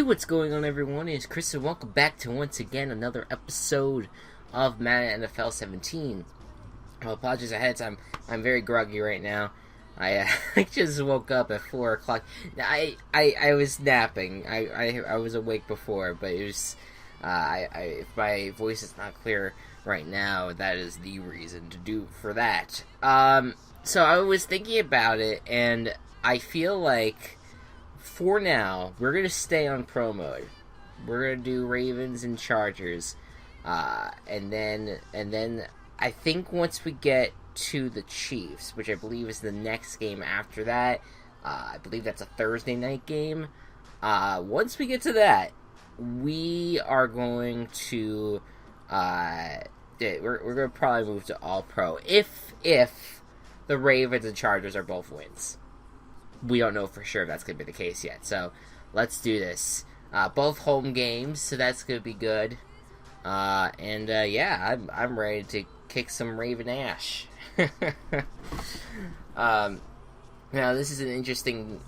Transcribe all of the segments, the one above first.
What's going on, everyone? It's Chris, and welcome back to once again another episode of Madden NFL 17. I apologize ahead of time. I'm very groggy right now. I just woke up at 4 o'clock. I was napping. I was awake before, but it was if my voice is not clear right now, that is the reason to do for that. So I was thinking about it, and I feel like for now, we're going to stay on pro mode. We're going to do Ravens and Chargers. And then I think once we get to the Chiefs, which I believe is the next game after that, I believe that's a Thursday night game. Once we get to that, we are going to, we're going to probably move to all pro. If the Ravens and Chargers are both wins. We don't know for sure if that's going to be the case yet, so let's do this. Both home games, so that's going to be good. Yeah, I'm ready to kick some Raven ash. Now, this is an interesting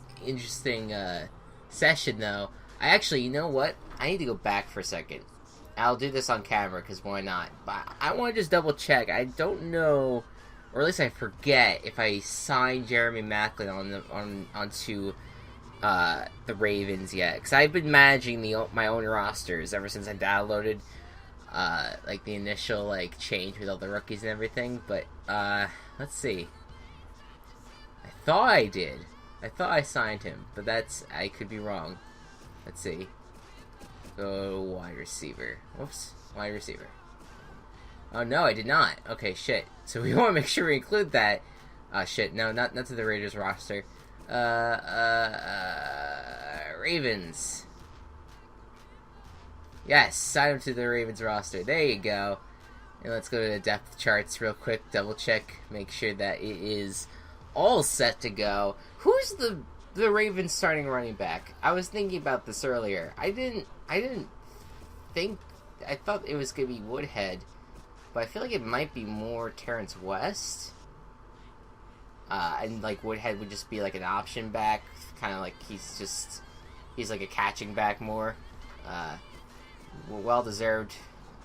session, though. You know what? I need to go back for a second. I'll do this on camera, because why not? But I want to just double check. I don't know, or at least I forget, if I signed Jeremy Maclin onto the Ravens yet. Because I've been managing my own rosters ever since I downloaded the initial change with all the rookies and everything. But let's see. I thought I did. I thought I signed him, but I could be wrong. Let's see. Go wide receiver. Whoops, wide receiver. Oh, no, I did not. Okay, shit. So we want to make sure we include that. Shit. No, not to the Raiders roster. Ravens. Yes, sign up to the Ravens roster. There you go. And let's go to the depth charts real quick. Double check. Make sure that it is all set to go. Who's the Ravens starting running back? I was thinking about this earlier. I didn't think... I thought it was going to be Woodhead. But I feel like it might be more Terrence West. And Woodhead would just be an option back. Kind of he's like a catching back more. Well deserved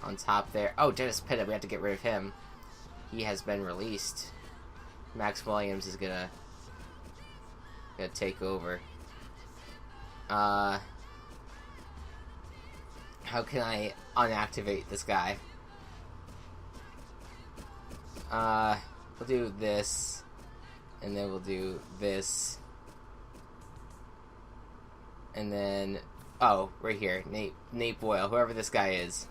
on top there. Oh, Dennis Pitta, we have to get rid of him. He has been released. Max Williams is gonna take over. How can I unactivate this guy? We'll do this, and then we'll do this, and then, right here, Nate Boyle, whoever this guy is.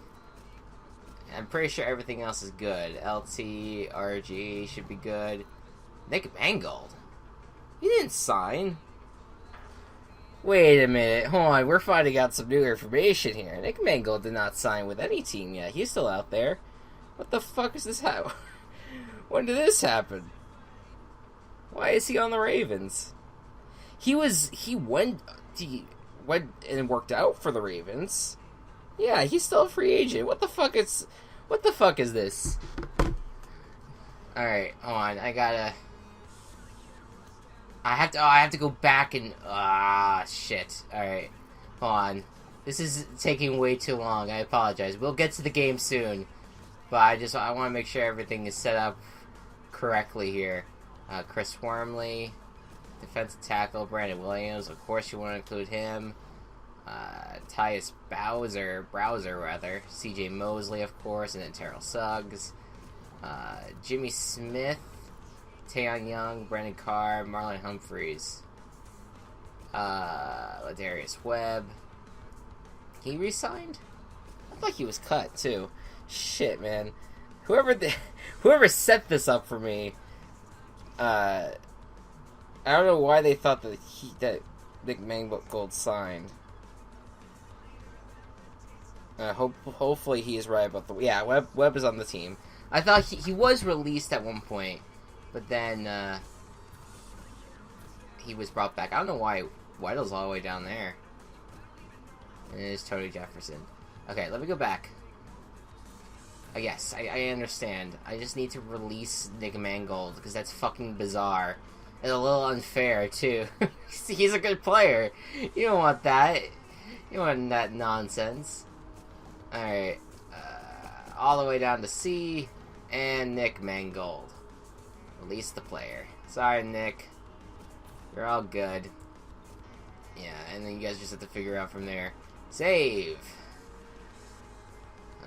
I'm pretty sure everything else is good. LT, RG should be good. Nick Mangold? He didn't sign. Wait a minute, hold on, we're finding out some new information here. Nick Mangold did not sign with any team yet. He's still out there. What the fuck is this? When did this happen? Why is he on the Ravens? He went and worked out for the Ravens. Yeah, he's still a free agent. What the fuck is this? Alright, hold on, I have to go back and shit. Alright. Hold on. This is taking way too long. I apologize. We'll get to the game soon. But I want to make sure everything is set up correctly here. Chris Wormley, defensive tackle, Brandon Williams, of course you want to include him. Tyus Browser, CJ Mosley, of course, and then Terrell Suggs. Jimmy Smith, Tayon Young, Brandon Carr, Marlon Humphreys. Ladarius Webb. He re-signed? I thought he was cut, too. Shit, man. Whoever set this up for me, I don't know why they thought that Nick Mangold signed. Hopefully he is right about Webb is on the team. I thought he was released at one point, but then he was brought back. I don't know why Weidl's all the way down there. And it is Tony Jefferson. Okay, let me go back. Yes, I understand. I just need to release Nick Mangold, because that's fucking bizarre. And a little unfair, too. He's a good player. You don't want that. You want that nonsense. Alright. All the way down to C. And Nick Mangold. Release the player. Sorry, Nick. You're all good. Yeah, and then you guys just have to figure out from there. Save!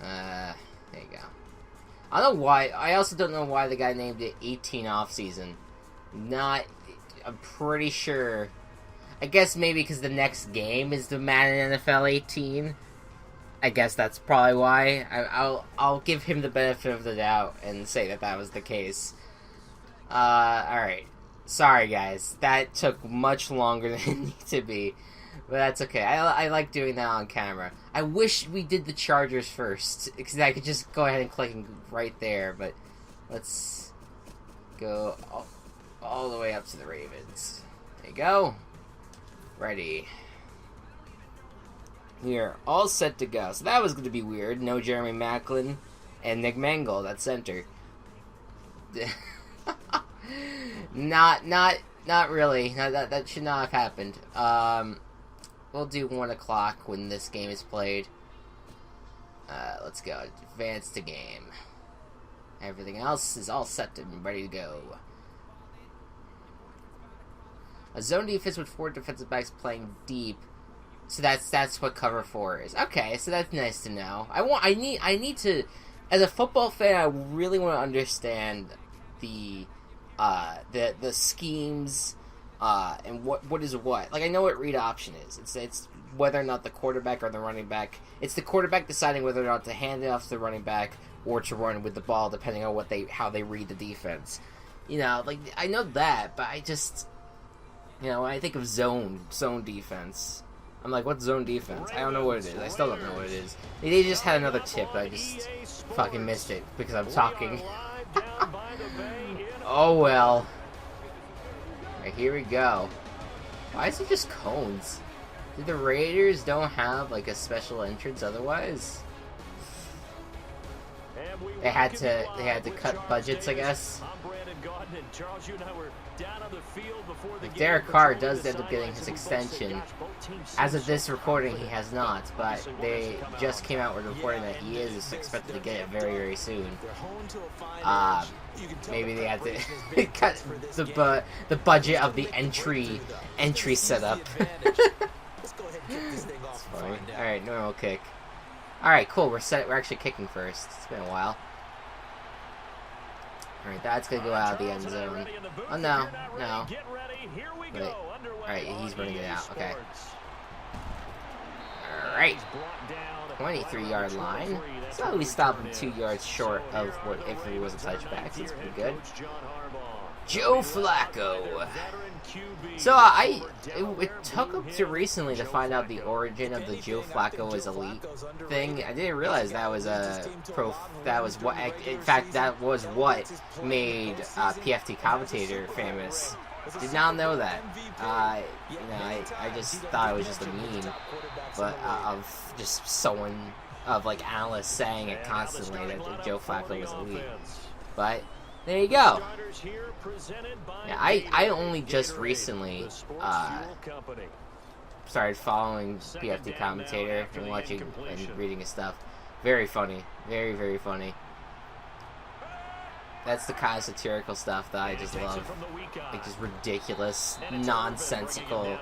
There you go. I don't know why. I also don't know why the guy named it 18 off-season. I'm pretty sure. I guess maybe because the next game is the Madden NFL 18. I guess that's probably why. I'll give him the benefit of the doubt and say that was the case. Alright. Sorry, guys. That took much longer than it needed to be. But that's okay. I like doing that on camera. I wish we did the Chargers first, because I could just go ahead and click right there, but let's go all the way up to the Ravens. There you go. Ready. We are all set to go. So that was going to be weird. No Jeremy Maclin and Nick Mangold at center. Not really. No, that should not have happened. We'll do 1 o'clock when this game is played. Let's go. Advance to game. Everything else is all set and ready to go. A zone defense with 4 defensive backs playing deep. So that's what cover 4 is. Okay, so that's nice to know. I need to, as a football fan, I really want to understand the schemes, and what is what. Like, I know what read option is. It's whether or not the quarterback or the running back. It's the quarterback deciding whether or not to hand it off to the running back or to run with the ball, depending on how they read the defense. You know, like, I know that, but I just, when I think of zone defense, I'm like, what's zone defense? I don't know what it is. I still don't know what it is. They just had another tip, but I just fucking missed it because I'm talking. Oh well. Alright, here we go. Why is it just cones? Did the Raiders don't have like a special entrance otherwise? They had to cut budgets, I guess. Like, Derek Carr does end up getting his extension. As of this recording, he has not, but they just came out with reporting that he is expected to get it very, very soon. Maybe they had to cut the budget of the entry setup. It's funny. All right, normal kick. All right, cool. We're set. We're actually kicking first. It's been a while. All right, that's gonna go out of the end zone. Oh no. Wait. All right, he's running it out. Okay. All right. 23-yard line. So we stopped him 2 yards short of what if he was a touchback. So it's pretty good. Joe Flacco. So it took up to recently to find out the origin of the Joe Flacco is elite thing. I didn't realize that was what. In fact, that was what made PFT commentator famous. Did not know that. I just thought it was just a meme, but of just someone like analysts saying it constantly that Joe Flacco was elite. But there you go. Yeah, I only just recently started following PFT commentator and watching and reading his stuff. Very funny, very, very funny. That's the kind of satirical stuff that I just love. Like, just ridiculous, nonsensical,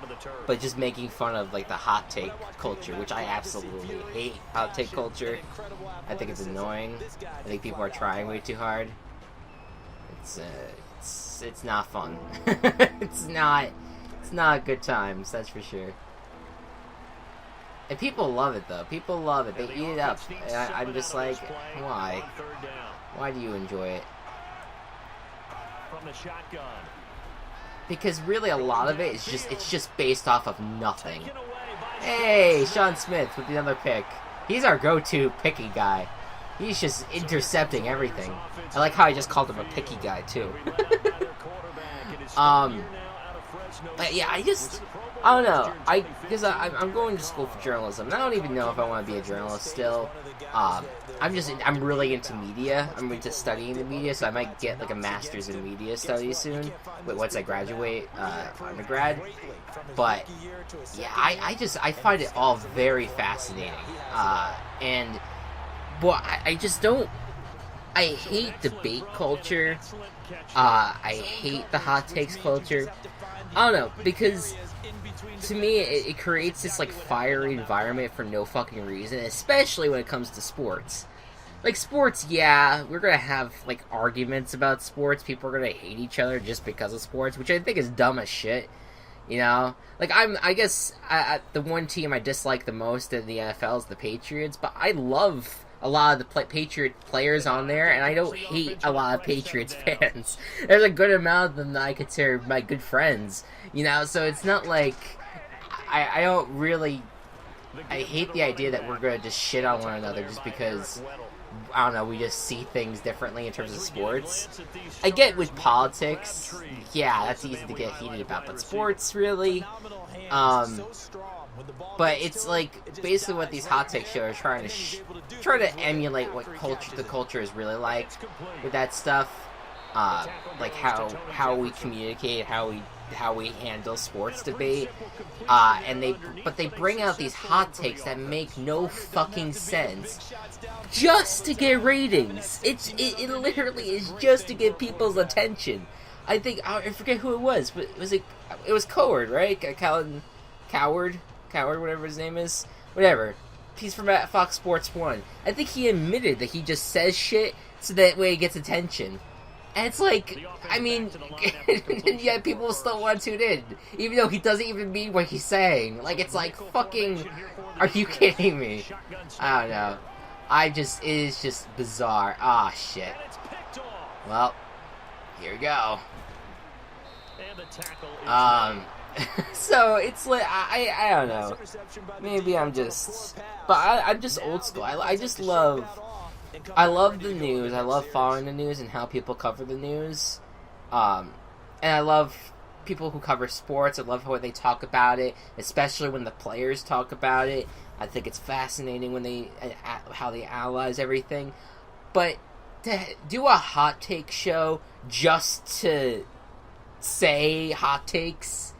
but just making fun of, like, the hot take culture, which I absolutely hate hot take culture. I think it's annoying. I think people are trying way too hard. It's not fun. It's not good times, that's for sure. And people love it, though. People love it. They eat it up. And I'm just like, why? Why do you enjoy it? Because really a lot of it is just based off of nothing. Hey, Sean Smith with another pick. He's our go-to picky guy. He's just intercepting everything. I like how I just called him a picky guy too. But yeah, I don't know. Because I'm going to school for journalism. And I don't even know if I want to be a journalist still. I'm really into media. I'm into studying the media, so I might get like a master's in media studies soon. Once I graduate undergrad. But yeah, I find it all very fascinating. And well, I just don't. I hate debate culture. I hate the hot takes culture. I don't know, because to me it creates this like fiery environment for no fucking reason, especially when it comes to sports. Like sports, yeah, we're gonna have like arguments about sports. People are gonna hate each other just because of sports, which I think is dumb as shit. You know, like I guess the one team I dislike the most in the NFL is the Patriots, but I love a lot of the Patriot players on there, and I don't hate a lot of Patriots fans. There's a good amount of them that I consider my good friends, you know, so it's not like I don't really. I hate the idea that we're going to just shit on one another just because, I don't know, we just see things differently in terms of sports. I get with politics, yeah, that's easy to get heated about, but sports, really? But it's like basically what these hot take shows are trying to emulate what the culture is really like with that stuff, like how we communicate, how we handle sports debate, and they bring out these hot takes that make no fucking sense just to get ratings. It literally is just to get people's attention. I forget who it was, but it was Coward, right? Coward, whatever his name is. Whatever. He's from Fox Sports 1. I think he admitted that he just says shit so that way he gets attention. And it's like, I mean, yeah, people still want to tune in, even though he doesn't even mean what he's saying. Like, it's like, fucking, are you kidding me? I don't know. It is just bizarre. Ah, shit. Well, here we go. So it's like I don't know. Maybe I'm just, but I'm just old school. I love the news. I love following the news and how people cover the news. And I love people who cover sports. I love how they talk about it, especially when the players talk about it. I think it's fascinating when how they analyze everything. But to do a hot take show just to say hot takes.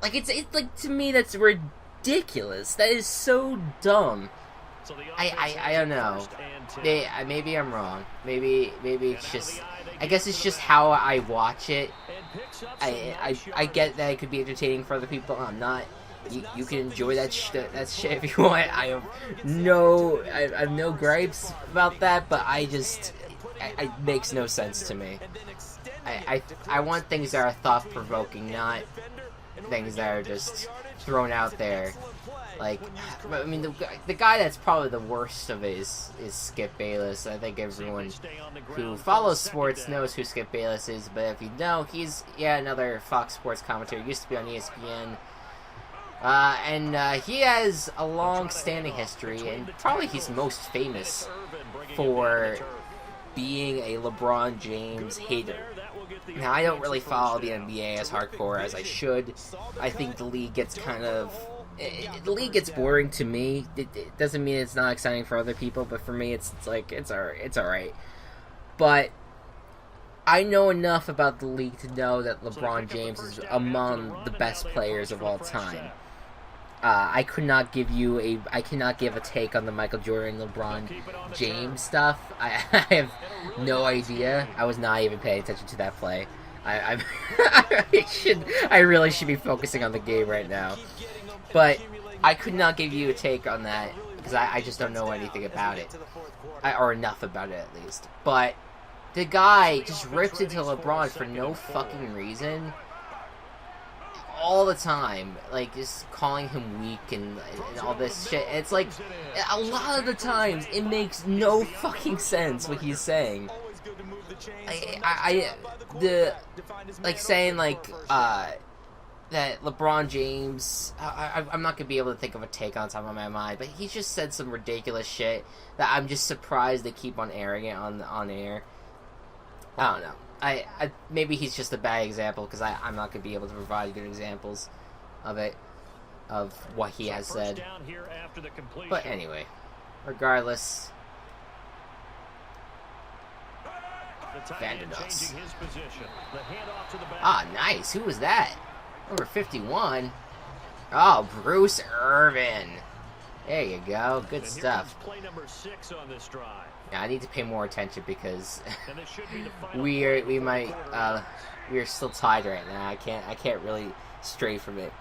Like, it's like, to me, that's ridiculous. That is so dumb. I don't know. Maybe I'm wrong. Maybe it's just, I guess it's just how I watch it. I get that it could be entertaining for other people. I'm not. You can enjoy that shit if you want. I have no gripes about that, but it makes no sense to me. I want things that are thought-provoking, not things that are just thrown out there. Like, I mean, the guy that's probably the worst of it is Skip Bayless. I think everyone who follows sports knows who Skip Bayless is, but if you don't, he's, another Fox Sports commentator. He used to be on ESPN. And he has a long-standing history, and probably he's most famous for being a LeBron James hater. Now, I don't really follow the NBA as hardcore as I should. I think the league gets the league gets boring to me. It doesn't mean it's not exciting for other people, but for me, it's alright. But I know enough about the league to know that LeBron James is among the best players of all time. I cannot give a take on the Michael Jordan, LeBron James stuff. I have no idea. I was not even paying attention to that play. I really should be focusing on the game right now. But I could not give you a take on that because I just don't know anything about it, or enough about it at least. But the guy just rips into LeBron for no fucking reason. All the time, like, just calling him weak and all this shit. It's like, a lot of the times, it makes no fucking sense what he's saying. Saying, like, that LeBron James, I'm not gonna be able to think of a take on top of my mind, but he just said some ridiculous shit that I'm just surprised they keep on airing it on air. I don't know. Maybe he's just a bad example because I'm not going to be able to provide good examples. of what he has said. But anyway, regardless, Vanderbilt. Ah, nice. Who was that? Number 51. Oh, Bruce Irvin. There you go. Good stuff. Yeah, I need to pay more attention because we are still tied right now. I can't really stray from it.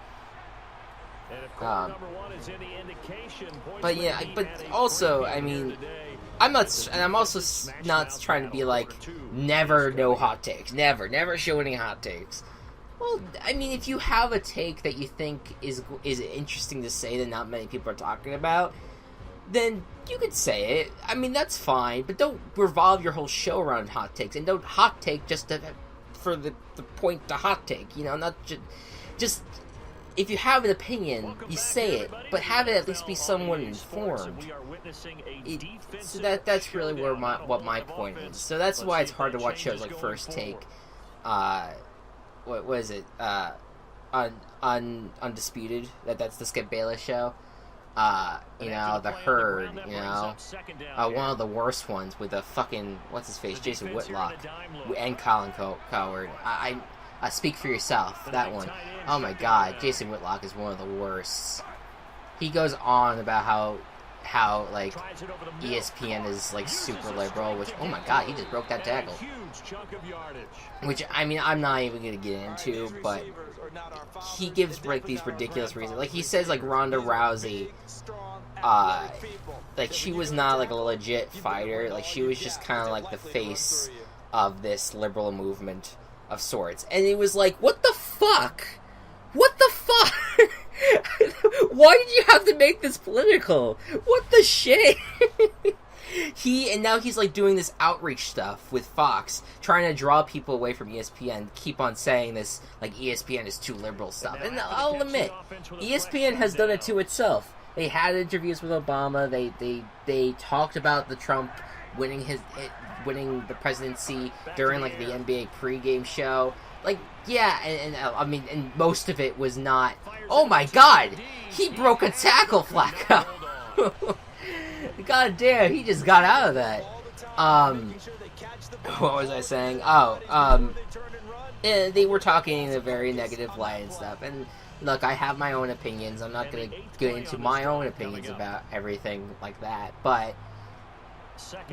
But yeah, but also, I mean, I'm also not trying to be like, never no hot takes, never show any hot takes. Well, I mean, if you have a take that you think is interesting to say that not many people are talking about, then you could say it. I mean, that's fine, but don't revolve your whole show around hot takes, and don't hot take just for the point to hot take. You know, not just. If you have an opinion, you say it, but have it at least be somewhat informed. So that's really what my point is. So that's why it's hard to watch shows like First Take. What was it? Undisputed. That's the Skip Bayless show. You know, The Herd. You know, one of the worst ones with the fucking what's his face, Jason Whitlock, and Colin Cowherd. Speak for Yourself, that one. Oh my god, Jason Whitlock is one of the worst. He goes on about how like ESPN is like super liberal, which, oh my god, he just broke that tackle. Which, I mean, I'm not even gonna get into, but he gives like these ridiculous reasons. Like he says like Ronda Rousey, like she was not like a legit fighter, like she was just kind of like the face of this liberal movement of sorts. And it was like, what the fuck? What the fuck? Why did you have to make this political? What the shit? And now he's like doing this outreach stuff with Fox, trying to draw people away from ESPN, keep on saying this, like ESPN is too liberal stuff. And I'll admit, ESPN has done it to itself. They had interviews with Obama, they talked about the Trump winning the presidency during like the NBA pregame show. Like, yeah, and I mean, and most of it was not, oh my god, he broke a tackle, Flacco. God damn, he just got out of that. What was I saying? They were talking in a very negative light and stuff, and look, I have my own opinions. I'm not going to get into my own opinions about everything like that, but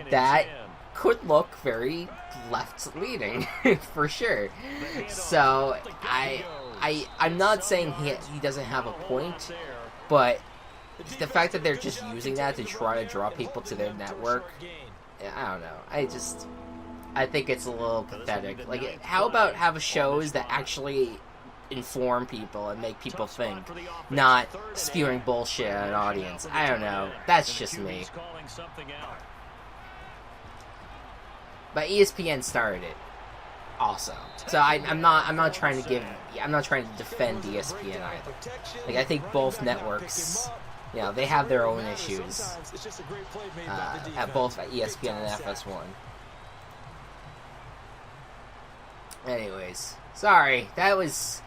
that could look very left-leaning, for sure. So, I'm not saying he doesn't have a point, but the fact that they're just using that to try to draw people to their network, I don't know. I think it's a little pathetic. Like, how about have shows that actually inform people and make people think, not spewing bullshit at an audience? I don't know. That's just me. But ESPN started it, also. So I'm not trying to defend ESPN either. Like, I think both networks, you know, they have their own issues. At both ESPN and FS1. Anyways, sorry, that was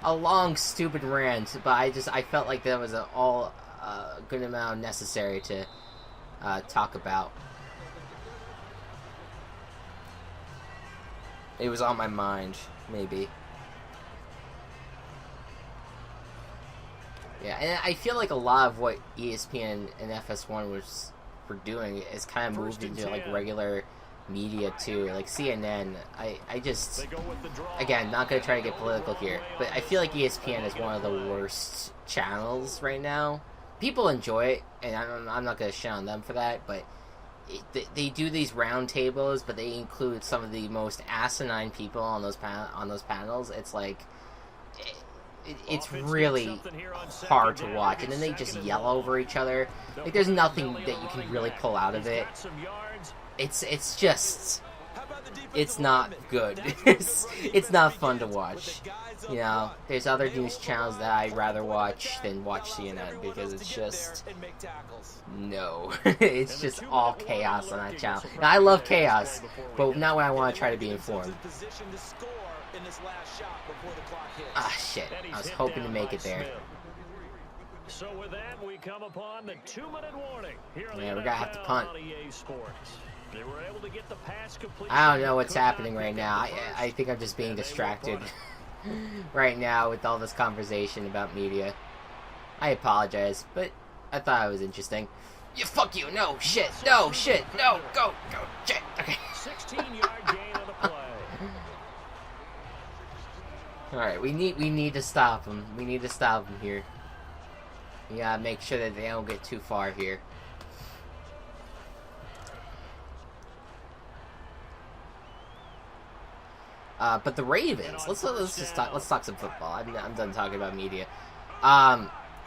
a long, stupid rant, but I felt like that was a good amount necessary to talk about. It was on my mind, maybe. Yeah, and I feel like a lot of what ESPN and FS1 were doing is kind of moved into like regular media too. Like CNN, I just, again, not gonna try to get political here, but I feel like ESPN is one of the worst channels right now. People enjoy it, and I'm not gonna shit on them for that, but they do these roundtables, but they include some of the most asinine people on those panels. It's like it's really hard to watch, and then they just yell over each other. Like, there's nothing that you can really pull out of it. It's just, it's not good. It's not fun to watch. You know, there's other news channels that I'd rather watch than watch CNN, because it's just, no. It's just all chaos on that channel. Now, I love chaos, but not when I want to try to be informed. Ah, shit. I was hoping to make it there. So with that, we come upon the 2-minute warning. Here on Yeah, the we're gonna have to punt. They were able to get the pass I don't know what's happening right now. I think I'm just being distracted right now with all this conversation about media. I apologize, but I thought it was interesting. Yeah, fuck you. No, shit. No, shit. No, go, shit. Okay. 16-yard gain on the play. Alright, we need to stop them. We need to stop them here. We gotta make sure that they don't get too far here. But the Ravens. Let's talk some football. I'm done talking about media.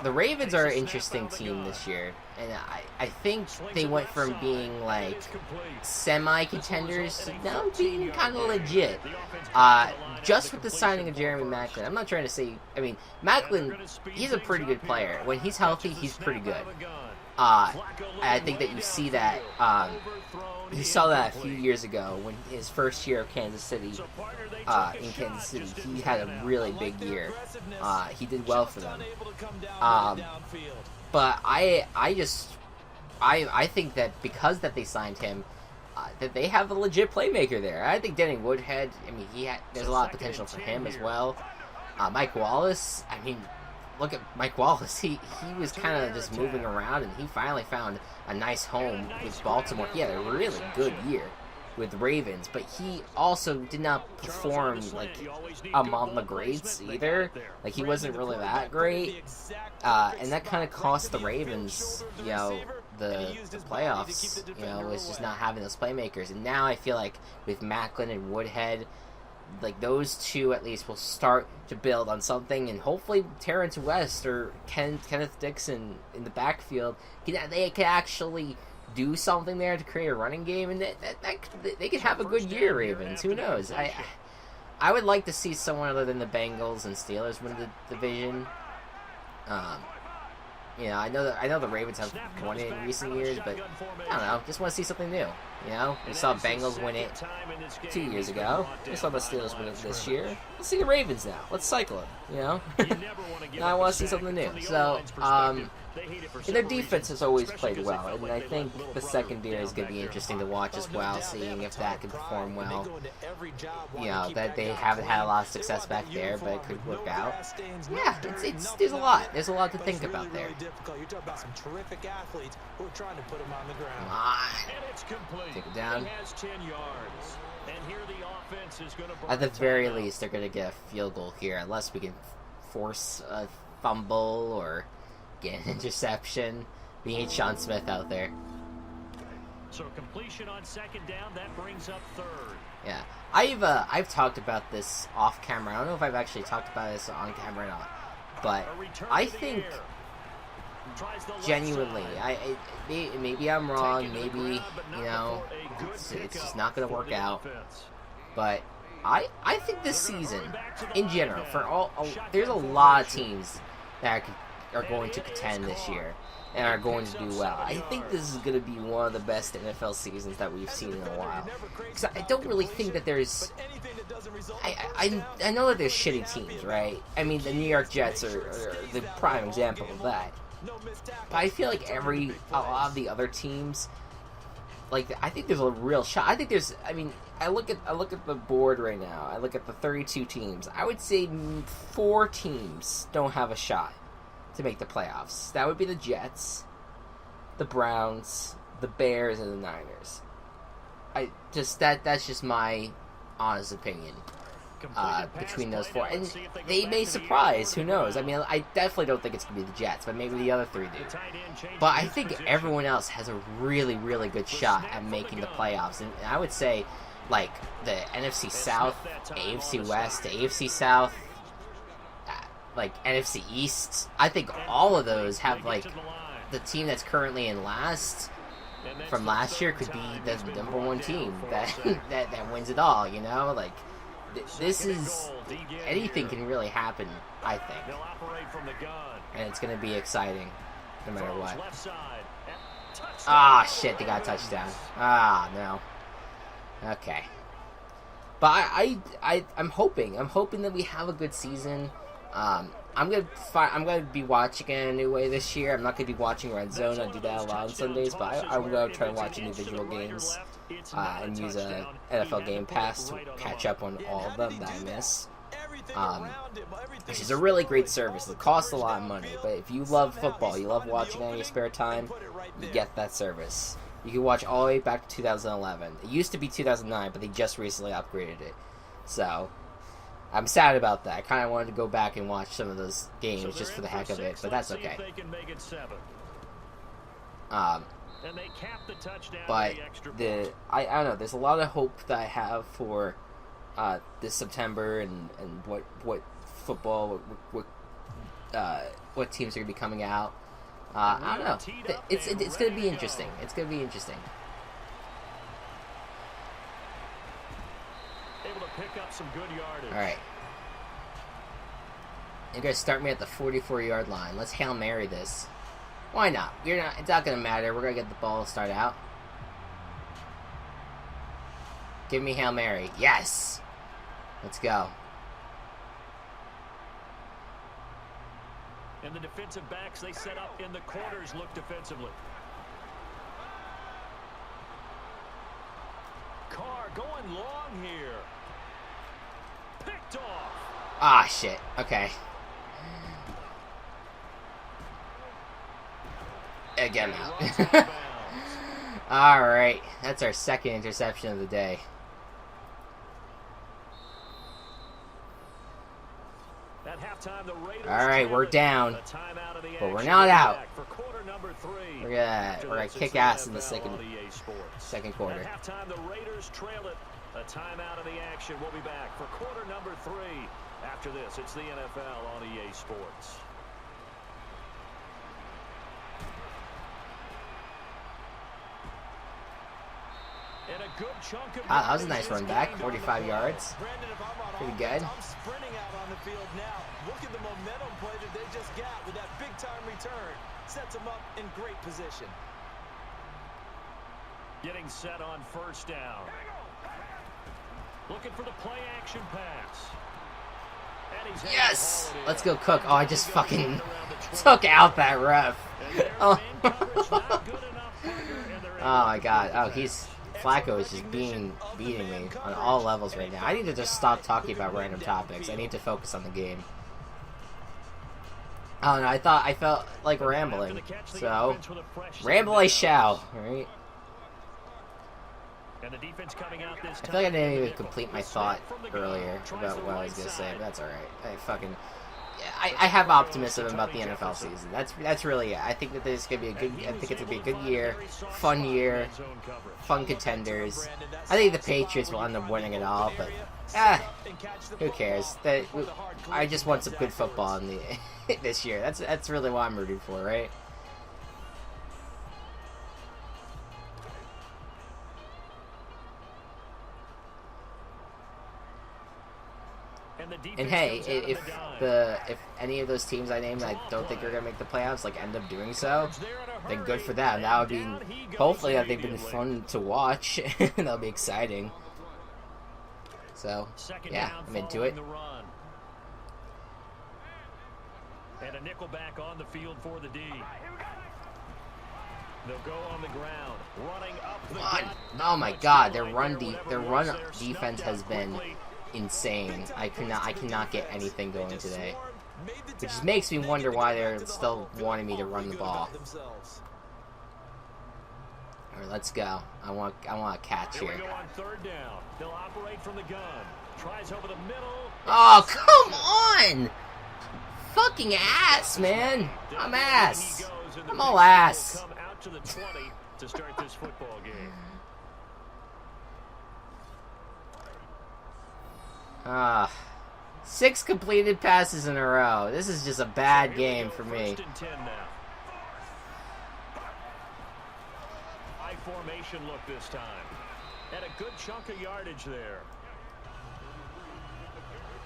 The Ravens are an interesting team this year, and I think they went from being like semi-contenders to now being kind of legit. Just with the signing of Jeremy Maclin. I'm not trying to say. I mean, Maclin, he's a pretty good player. When he's healthy, he's pretty good. I think that you see that. You saw that a few years ago when his first year of Kansas City. In Kansas City, he had a really big year. He did well for them. But I think that because that they signed him, that they have a legit playmaker there. I think Danny Woodhead. I mean, there's a lot of potential for him as well. Mike Wallace. I mean, look at Mike Wallace. He was kind of just moving around, and he finally found a nice home with Baltimore. He had a really good year with Ravens, but he also did not perform like among the greats either. Like, he wasn't really that great, and that kind of cost the Ravens, the playoffs. Was just not having those playmakers. And now I feel like with Maclin and Woodhead, like those two at least will start to build on something, and hopefully Terrence West or Kenneth Dixon in the backfield, they can actually do something there to create a running game, and they could have a good year. Ravens, who knows? I would like to see someone other than the Bengals and Steelers win the division. I know the Ravens have won it in recent years, but I don't know. Just want to see something new. We saw Bengals win it 2 years ago. We saw the Steelers win it this year. Let's see the Ravens now. Let's cycle them. Now I want to see something new. So, and their defense has always played well, and I think the secondary is going to be interesting to watch as well, seeing if that can perform well. That they haven't had a lot of success back there, but it could work out. Yeah, there's a lot. There's a lot to think about there. Come on. Take it down. At the very least, they're going to get a field goal here, unless we can force a fumble or get an interception. We need Sean Smith out there. So completion on second down, that brings up third. Yeah, I've talked about this off camera. I don't know if I've actually talked about this on camera or not, but I think genuinely, maybe I'm wrong. Maybe it's just not going to work out. But I think this season, in general, there's a lot of teams that are going to contend this year and are going to do well. I think this is going to be one of the best NFL seasons that we've seen in a while. Because I don't really think that there's... I know that there's shitty teams, right? I mean, the New York Jets are the prime example of that. But I feel like a lot of the other teams, I think there's a real shot. I think there's... I mean, I look at the board right now. I look at the 32 teams. I would say 4 teams don't have a shot to make the playoffs. That would be the Jets, the Browns, the Bears, and the Niners. That's just my honest opinion between those 4. And they may surprise, who knows? I mean, I definitely don't think it's going to be the Jets, but maybe the other 3 do. But I think everyone else has a really, really good shot at making the playoffs. And I would say, the NFC South, AFC West, AFC South, NFC East, I think all of those have, the team that's currently in last from last year could be the number 1 team that wins it all, This is... anything can really happen, I think. And it's going to be exciting, no matter what. Ah, shit, they got a touchdown. Ah, no. Okay. But I'm hoping that we have a good season. I'm gonna be watching it anyway this year. I'm not gonna be watching Red Zone. I do that a lot on Sundays, but I'm gonna try to watch individual games and use a NFL Game Pass to catch up on all of them that I miss. Which is a really great service. It costs a lot of money, but if you love football, you love watching it in your spare time, you get that service. You can watch all the way back to 2011. It used to be 2009, but they just recently upgraded it. So, I'm sad about that. I kind of wanted to go back and watch some of those games just for the heck of it, but that's okay. But I don't know. There's a lot of hope that I have for this September and what football what teams are gonna be coming out. I don't know. It's gonna be interesting. It's gonna be interesting. Able to pick up some good yardage. All right. You're gonna start me at the 44-yard line. Let's Hail Mary this. Why not? It's not gonna matter. We're gonna get the ball to start out. Give me Hail Mary. Yes. Let's go. And the defensive backs they set up in the corners look defensively. Carr going long here. Picked off. Ah, shit. Okay. Again out. Alright. That's our second interception of the day. Alright, we're down. But we're not out. We're gonna kick ass in the second quarter. At halftime, the Raiders trail it. A timeout of the action. We'll be back for quarter number 3. After this, it's the NFL on EA Sports. And a good chunk of that was a nice run back. 45 yards. Pretty good. I'm sprinting out on the field now. Look at the momentum play that they just got with that big-time return. Sets them up in great position. Getting set on first down. Looking for the play action pass. Yes! Let's go, Cook. Oh, I just fucking took out that ref. Oh. Oh my god. Oh, Flacco is just beating me on all levels right now. I need to just stop talking about random topics. I need to focus on the game. I don't know, I felt like rambling. So, ramble I shall, right? And the defense coming out this I feel like I didn't even complete my thought earlier about what I was gonna say, but that's alright. I have optimism about the NFL season. That's really it. I think that there's gonna be it's gonna be a good year, fun contenders. I think the Patriots will end up winning it all, but who cares? I just want some good football in this year. That's really what I'm rooting for, right? And hey, if any of those teams I named I don't think are gonna make the playoffs end up doing so, then good for them. That would be hopefully that they've been fun to watch. That'll be exciting. So yeah, I'm into it. And a nickel back on the field for the D. They'll go on the ground, running up the gut. Oh my god, their run defense has been insane. I cannot get anything going today, which just makes me wonder why they're still wanting me to run the ball. All right, let's go. I want a catch here. They'll operate from the gun. Tries over the middle. Oh, come on! Fucking ass, man. I'm ass. I'm all ass. Come out to the 20 to start this football game. 6 completed passes in a row. This is just a bad game for me. High formation look this time. And a good chunk of yardage there.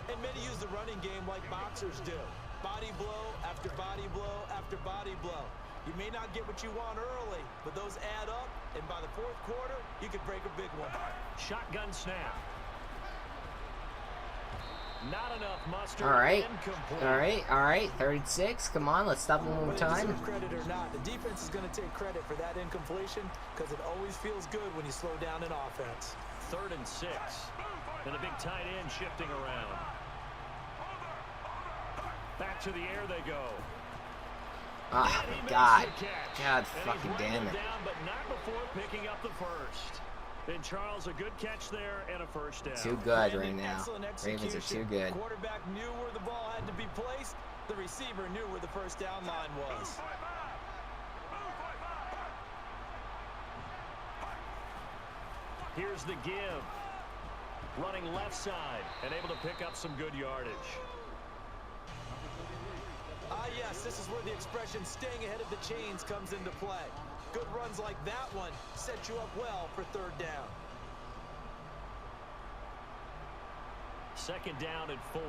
And many use the running game like boxers do. Body blow after body blow after body blow. You may not get what you want early, but those add up, and by the fourth quarter, you could break a big one. Shotgun snap. Not enough mustard. All right. Incomplete. All right. 36. Come on, let's stop him one more time. Whether you deserve credit or not, the defense is going to take credit for that incompletion because it always feels good when you slow down an offense. 3rd and 6. And a big tight end shifting around. Back to the air they go. Oh, And he God. makes the catch. God And he's fucking bringing damn him it. down, but not before picking up the first. And Charles, a good catch there and a first down. Too good right Brandon, now. excellent Ravens are execution. too good. Quarterback knew where the ball had to be placed. The receiver knew where the first down line was. Here's the give. Running left side and able to pick up some good yardage. Ah, yes, this is where the expression staying ahead of the chains comes into play. Good runs like that one set you up well for 3rd down. 2nd down and 4.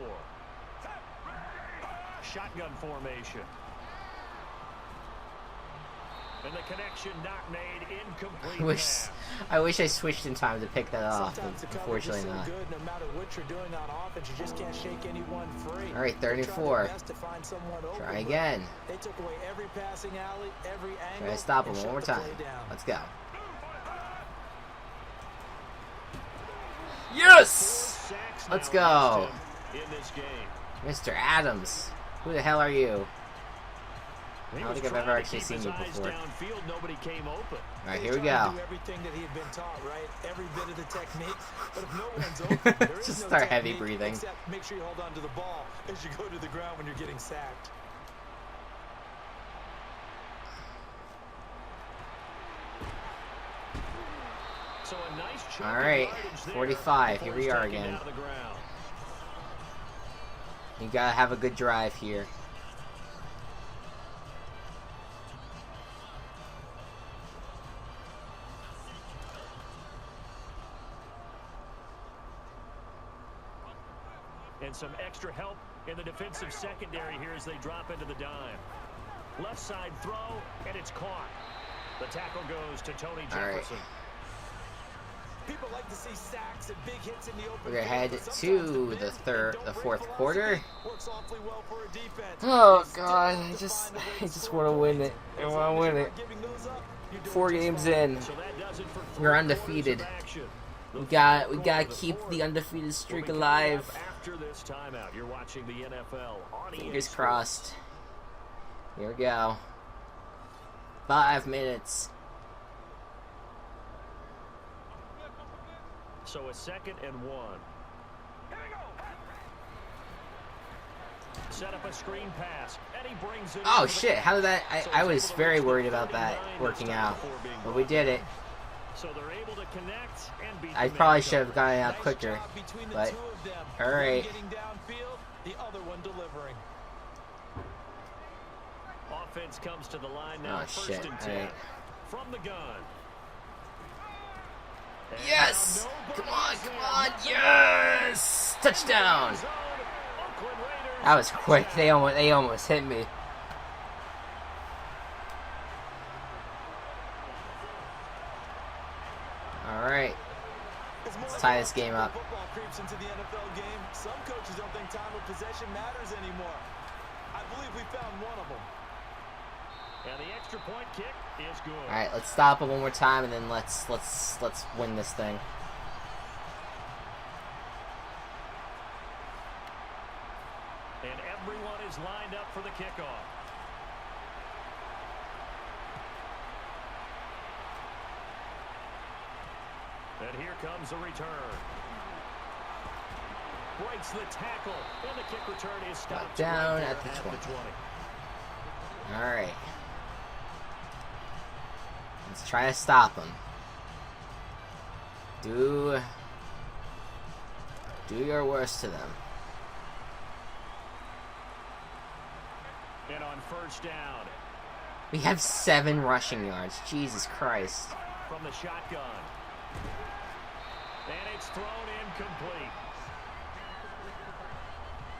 Shotgun formation. And the connection not made. Incomplete pass. I wish I switched in time to pick that off, Sometimes but the coverage is unfortunately so not. good, no matter what you're doing on offense, you just can't shake anyone free. All right, 3rd and They tried 4. their best to find someone open, Try but again. They took away every passing alley, every angle. Try to stop him and one shut more the time. play down. Let's go. 4 Yes! sacks Let's now go. against him in this game. Mr. Adams. Who the hell are you? He I don't was think I've trying ever to actually keep seen his you eyes before. downfield, nobody came open. All right, He here we tried to go. do everything that he had been taught, right? Every bit of the technique. But if no one's open, there is Just no start heavy technique breathing. except make sure you hold on to the ball as you go to the ground when you're getting sacked. So a nice chunk All of right, yardage there 45. before Here we he's are taken again. out of the ground. You gotta have a good drive here. And some extra help in the defensive secondary here as they drop into the dime. Left side throw, and it's caught. The tackle goes to Tony All right. Jefferson. People like to see sacks and big hits in the open. We're gonna field, head but sometimes to bend the and third, don't the break fourth velocity quarter. works awfully well for a defense. Oh They still God, have to I find a way just score want to win points. it. I As want long to as win you're it. not giving those up, you're doing 4 just games fine. in. So that does it for We're 4 undefeated. quarters of action. The We fourth gotta quarter, keep fourth, the undefeated will streak be coming alive. up after this timeout. You're watching the NFL on EA Fingers Sports. crossed. Here we go. 5 minutes. So a 2nd and 1. Set up a screen pass, and he brings it. Oh into the shit! How did that? So I he's was able to very reach the worried about that 39 working this out, time before being but we brought did down. it. So they're able to connect and beat I the probably man should have coverage. gotten out Nice quicker. job between the but- two of them. all One right. getting downfield, the other one delivering. Offense comes to the line now. Oh First shit! and All 10 right. from the gun. And Yes! now Come nobody's on! Come in. on! Yes! Touchdown! Zone. Oakland Raiders. That was quick. touchdown. They almost hit me. All right. Let's tie this game up. Football creeps into the NFL game. Some coaches don't think time of possession matters anymore. I believe we found one of them. And the extra point kick is good. All right. Let's stop it one more time, and then let's win this thing. And everyone is lined up for the kickoff. And here comes the return. Breaks the tackle, and the kick return is stopped Down right there at the 20. All right. Let's try to stop them. Do your worst to them. And on first down, We have 7 rushing yards. Jesus Christ. from the shotgun. And it's thrown incomplete.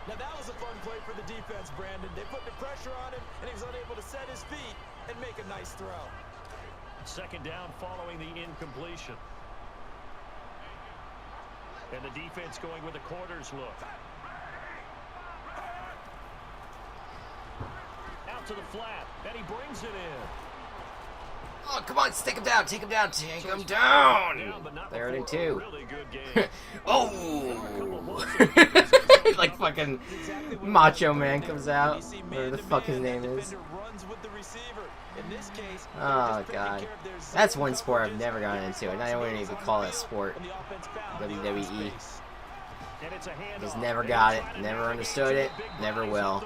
Now that was a fun play for the defense, Brandon. They put the pressure on him, and he was unable to set his feet and make a nice throw. Second down following the incompletion. And the defense going with a quarters look. Out to the flat, and he brings it in. Oh, come on, take him down, take him down, take him down. Third and 2. Oh! Like fucking Macho Man comes out, whatever the fuck his name is. Oh god, that's one sport I've never gotten into, and I wouldn't even call it a sport. WWE. Just never got it, never understood it, never will.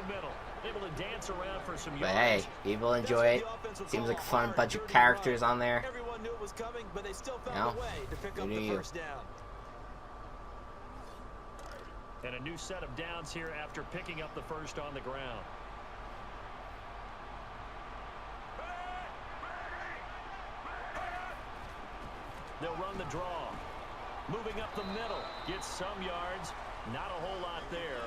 But hey, people enjoy it. Seems like a fun bunch of characters on there. You know, who do you? And a new set of downs here after picking up the first on the ground. They'll run the draw. Moving up the middle. Gets some yards. Not a whole lot there.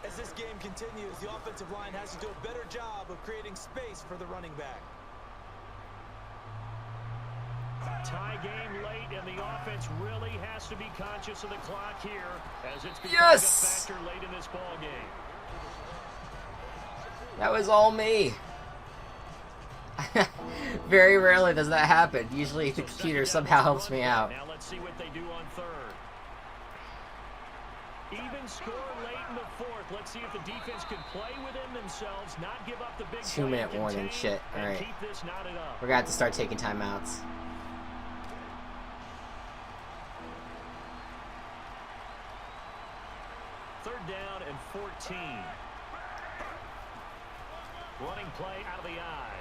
As this game continues, the offensive line has to do a better job of creating space for the running back. Tie game late, and the offense really has to be conscious of the clock here, as it's becoming a factor late in this ball game. That was all me. Very rarely does that happen. Usually the computer somehow helps me out. Now let's see what they do on third. Even score late in the fourth. Let's see if the defense can play within themselves, not give up the big 2-minute warning shit. Alright. We're gonna have to start taking timeouts. Third down and 14. Running play out of the eye.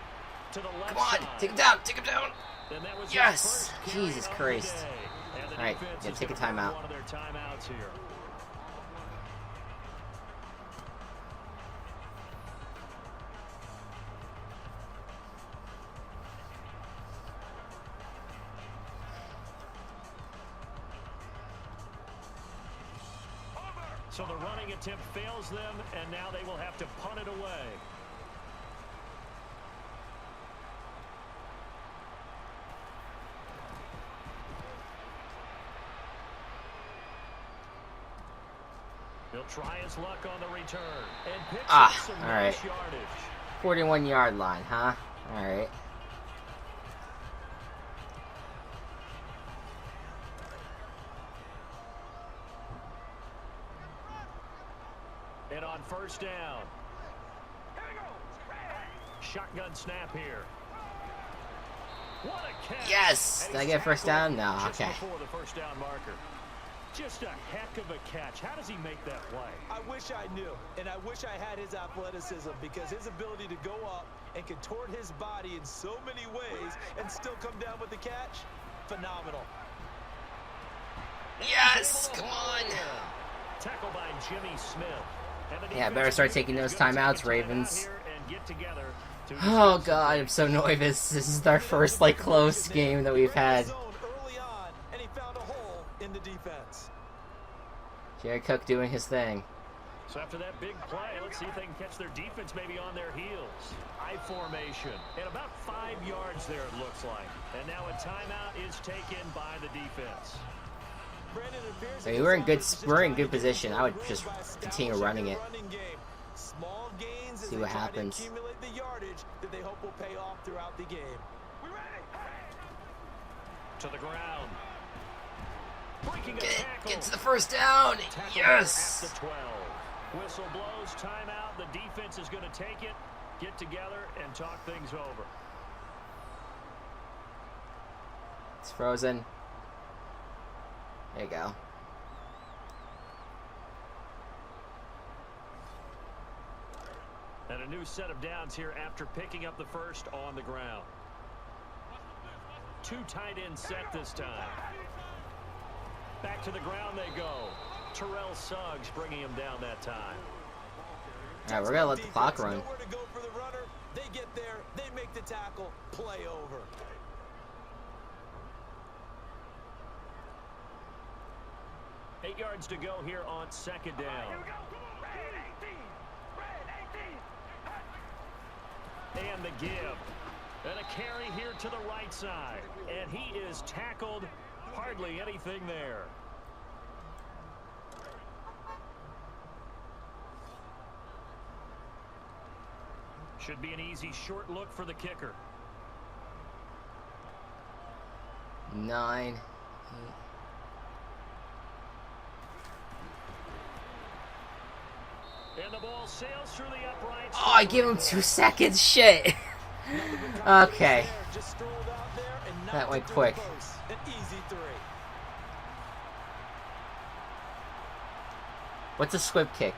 To the left side. Come on, take him down, take him down. Yes! Jesus Christ. Alright, yeah, take a timeout. One of their timeouts here. So the running attempt fails them, and now they will have to punt it away. He'll try his luck on the return and picks up some nice yardage. 41-yard line, huh? All right. And on first down. Shotgun snap here. What a catch. Yes! Did I get first down? No, Just okay. before the first down marker. Just a heck of a catch. How does he make that play? I wish I knew, and I wish I had his athleticism, because his ability to go up and contort his body in so many ways and still come down with the catch, phenomenal. Yes! Come on! Tackled by Jimmy Smith. Yeah, better start taking those timeouts, Ravens. Oh god, I'm so nervous. This is our first, like, close game that we've had. Jared Cook doing his thing. So after that big play, let's see if they can catch their defense maybe on their heels. I formation. And about 5 yards there, it looks like. And now a timeout is taken by the defense. I mean, we're in good position. I would just continue running it. See what happens. To the ground. Get to the first down. Yes. At the 12. Whistle blows, timeout. The defense is going to take it, get together, and talk things over. It's frozen. There you go. And a new set of downs here after picking up the first on the ground. 2 tight end set this time. Back to the ground they go. Terrell Suggs bringing him down that time. All right, we're going to let the clock run. They get there, they make the tackle, play over. Eight yards to go here on second down. And the give. And a carry here to the right side. And he is tackled. Hardly anything there. Should be an easy short look for the kicker. 9, 8. And the ball sails through the uprights. Oh, I gave him 2 seconds. Shit. Okay. That went quick. An easy 3. What's a squib kick?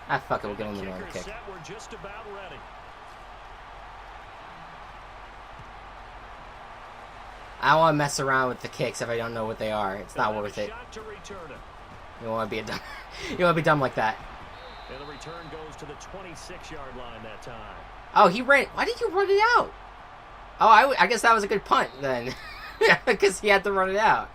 Ah, fuck it. We'll get on the normal kick. We're just about ready. I don't want to mess around with the kicks if I don't know what they are. It's not worth it. You don't want to be a dumb. You don't want to be dumb like that. And the return goes to the 26-yard line that time. Oh, he ran. Why did you run it out? Oh, I guess that was a good punt then, because he had to run it out.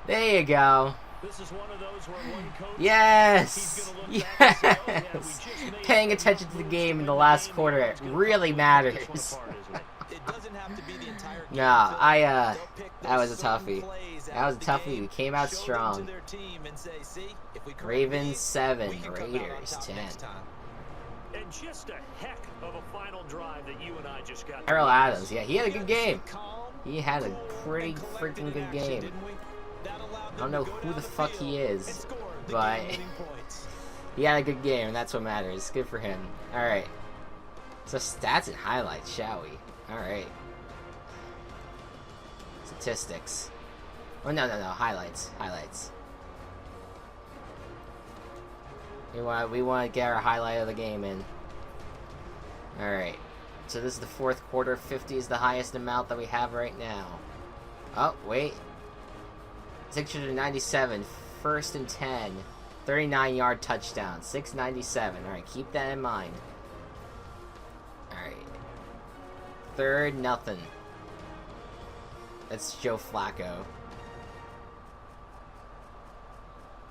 There you go. This is one of those where one coach, yes. Yes. Paying attention to the game in the last quarter really matters. It doesn't have to be the entire game. No, that was a toughie. That was a toughie. We came out strong. Ravens 7, Raiders 10. And just a heck of a final drive that you and I just got. Errol Adams, yeah, he had a good game. He had a pretty freaking good game. I don't know who the fuck he is, but he had a good game, and that's what matters. Good for him. Alright. So stats and highlights, shall we? Alright. Statistics. Oh, no. Highlights. We want to get our highlight of the game in. Alright. So this is the fourth quarter. 50 is the highest amount that we have right now. Oh, wait. 697. First and 10. 39-yard touchdown. 697. Alright, keep that in mind. Alright. 3rd, nothing. That's Joe Flacco.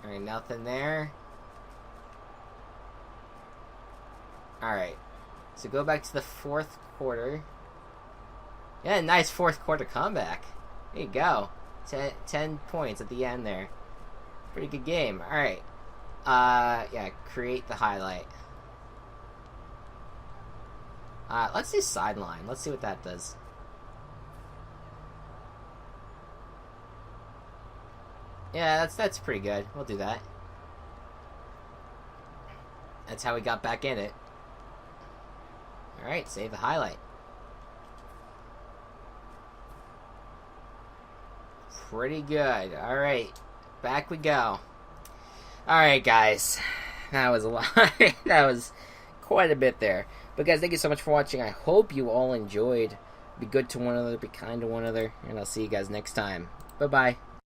Alright, nothing there. Alright. So go back to the fourth quarter. Yeah, nice fourth quarter comeback. There you go. 10 points at the end there. Pretty good game. Alright. Yeah, create the highlight. Let's do sideline. Let's see what that does. Yeah, that's pretty good. We'll do that. That's how we got back in it. Alright, save the highlight. Pretty good. Alright, back we go. Alright, guys. That was a lot. That was quite a bit there. But guys, thank you so much for watching. I hope you all enjoyed. Be good to one another, be kind to one another, and I'll see you guys next time. Bye-bye.